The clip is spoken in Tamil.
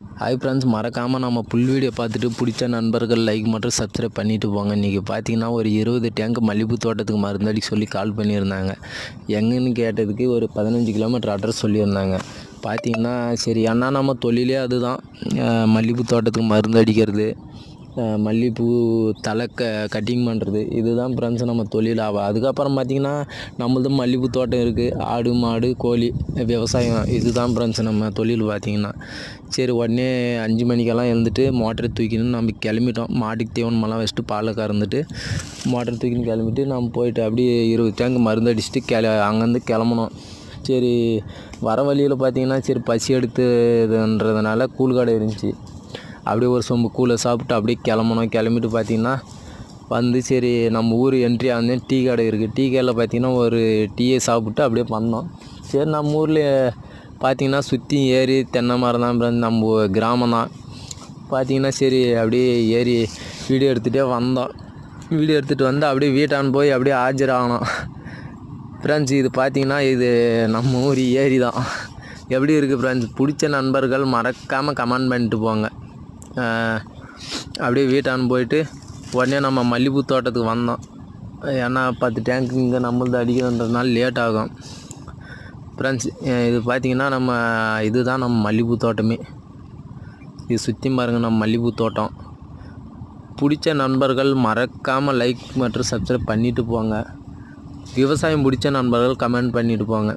ஹாய் ஃப்ரெண்ட்ஸ், மறக்காமல் நம்ம புல் வீடியோ பார்த்துட்டு பிடிச்ச நண்பர்கள் லைக் மற்றும் சப்ஸ்கிரைப் பண்ணிவிட்டு போங்க. இன்றைக்கி பார்த்தீங்கன்னா ஒரு 20 டேங்க் மல்லிகைப்பூ தோட்டத்துக்கு மருந்தடி சொல்லி கால் பண்ணியிருந்தாங்க. எங்கன்னு கேட்டதுக்கு ஒரு 15 கிலோமீட்டர் அட்ரஸ் சொல்லியிருந்தாங்க. பார்த்தீங்கன்னா சரி, அண்ணா நம்ம தொழிலே அதுதான், மல்லிகைப்பூ தோட்டத்துக்கு மருந்து அடிக்கிறது, மல்லிகைப்பூ தலை கட்டிங் பண்ணுறது, இதுதான் ஃப்ரெண்ட்ஸ் நம்ம தொழில் ஆகும். அதுக்கப்புறம் பார்த்திங்கன்னா நம்மளது மல்லிகைப்பூ தோட்டம் இருக்குது, ஆடு மாடு கோழி விவசாயம், இதுதான் ஃப்ரெண்ட்ஸ் நம்ம தொழில். பார்த்திங்கன்னா சரி, உடனே 5 மணிக்கெல்லாம் எழுந்துட்டு மோட்டரை தூக்கின்னு நம்ம கிளம்பிட்டோம். மாட்டுக்கு தீவனமெல்லாம் வச்சுட்டு பாலை கறந்துட்டு மோட்டரை தூக்கின்னு கிளம்பிட்டு நம்ம போயிட்டு அப்படியே 20 டேங்க் மருந்து அடிச்சுட்டு அங்கேருந்து கிளம்புனோம். சரி, வர வழியில் பார்த்திங்கன்னா சரி பசி எடுத்துன்றதுனால கூழ்கடை இருந்துச்சு. அப்படியே ஒரு சொம்பு கூழை சாப்பிட்டு அப்படியே கிளம்புனோம். கிளம்பிட்டு பார்த்திங்கன்னா வந்து சரி நம்ம ஊர் என்ட்ரி ஆனே டீ கடை இருக்குது. டீ கடையில் பார்த்திங்கன்னா ஒரு டீயை சாப்பிட்டு அப்படியே வந்தோம். சரி, நம்ம ஊரில் பார்த்திங்கன்னா சுற்றி ஏரி தென்னை மரம் தான், நம்ம கிராமம் தான். பார்த்திங்கன்னா சரி அப்படியே ஏரி வீடியோ எடுத்துகிட்டே வந்தோம். வீடியோ எடுத்துகிட்டு வந்து அப்படியே வீட்டான் போய் அப்படியே ஆஜராகணும். ஃப்ரெண்ட்ஸ், இது பார்த்திங்கன்னா இது நம்ம ஊர் ஏரி தான். எப்படி இருக்குது ஃப்ரெண்ட்ஸ்? பிடிச்ச நண்பர்கள் மறக்காமல் கமெண்ட் பண்ணிட்டு போங்க. அப்படியே வீட்டான் போயிட்டு உடனே நம்ம மல்லிகைப்பூ தோட்டத்துக்கு வந்தோம். ஏன்னா 10 டேங்க்கு இங்கே நம்மளது அடிக்கிறதுன்றதுனால லேட் ஆகும். ஃப்ரெண்ட்ஸ், இது பார்த்திங்கன்னா நம்ம இதுதான் நம்ம மல்லிகைப்பூ தோட்டமே. இது சுற்றி பாருங்கள் நம்ம மல்லிகைப்பூ தோட்டம். பிடிச்ச நண்பர்கள் மறக்காமல் லைக் மற்றும் சப்ஸ்கிரைப் பண்ணிவிட்டு போங்க. விவசாயம் பிடிச்ச நண்பர்கள் கமெண்ட் பண்ணிவிட்டு போங்க.